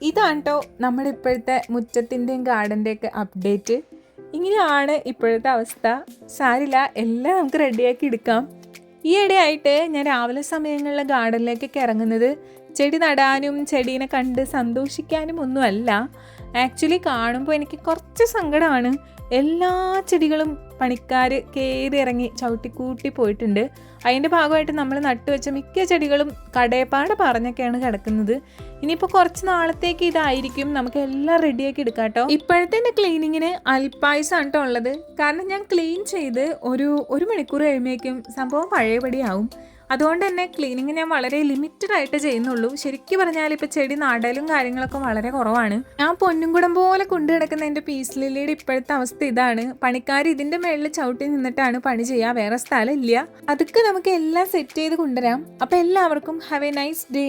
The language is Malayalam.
ഇതാണ് കേട്ടോ നമ്മുടെ ഇപ്പോഴത്തെ മുറ്റത്തിൻ്റെയും ഗാർഡൻ്റെയൊക്കെ അപ്ഡേറ്റ്. ഇങ്ങനെയാണ് ഇപ്പോഴത്തെ അവസ്ഥ. സാരില്ല, എല്ലാം നമുക്ക് റെഡിയാക്കി എടുക്കാം. ഈ ഇടയായിട്ട് ഞാൻ രാവിലെ സമയങ്ങളിൽ ഗാർഡനിലേക്കൊക്കെ ഇറങ്ങുന്നത് ചെടി നടാനും ചെടീനെ കണ്ട് സന്തോഷിക്കാനും ഒന്നുമല്ല. ആക്ച്വലി കാണുമ്പോൾ എനിക്ക് കുറച്ച് സങ്കടമാണ്. എല്ലാ ചെടികളും പണിക്കാർ കയറി ഇറങ്ങി ചവിട്ടിക്കൂട്ടി പോയിട്ടുണ്ട്. അതിൻ്റെ ഭാഗമായിട്ട് നമ്മൾ നട്ടുവെച്ച മിക്ക ചെടികളും കടയപ്പാട് പറഞ്ഞൊക്കെയാണ് കിടക്കുന്നത്. ഇനിയിപ്പോൾ കുറച്ച് നാളത്തേക്ക് ഇതായിരിക്കും. നമുക്ക് എല്ലാം റെഡിയാക്കി എടുക്കാം കേട്ടോ. ഇപ്പോഴത്തെ എൻ്റെ ക്ലീനിങ്ങിന് അൽപ്പായസാണ് കേട്ടോ ഉള്ളത്. കാരണം ഞാൻ ക്ലീൻ ചെയ്ത് ഒരു മണിക്കൂർ കഴിയുമ്പോഴേക്കും സംഭവം പഴയപടിയാവും. അതുകൊണ്ട് തന്നെ ക്ലീനിങ് ഞാൻ വളരെ ലിമിറ്റഡ് ആയിട്ട് ചെയ്യുന്നുള്ളൂ. ശരിക്കും പറഞ്ഞാൽ ഇപ്പോൾ ചെടി നടലും കാര്യങ്ങളൊക്കെ വളരെ കുറവാണ്. ഞാൻ പൊന്നുംകുടം പോലെ കൊണ്ടു കിടക്കുന്ന എൻ്റെ പീസ് ലില്ലിയുടെ ഇപ്പോഴത്തെ അവസ്ഥ ഇതാണ്. പണിക്കാർ ഇതിൻ്റെ മേളിൽ ചവിട്ടി നിന്നിട്ടാണ് പണി ചെയ്യുക, വേറെ സ്ഥലം ഇല്ല. അതൊക്കെ നമുക്ക് എല്ലാം സെറ്റ് ചെയ്ത് കൊണ്ടുവരാം. അപ്പോൾ എല്ലാവർക്കും ഹാവ് എ നൈസ് ഡേ.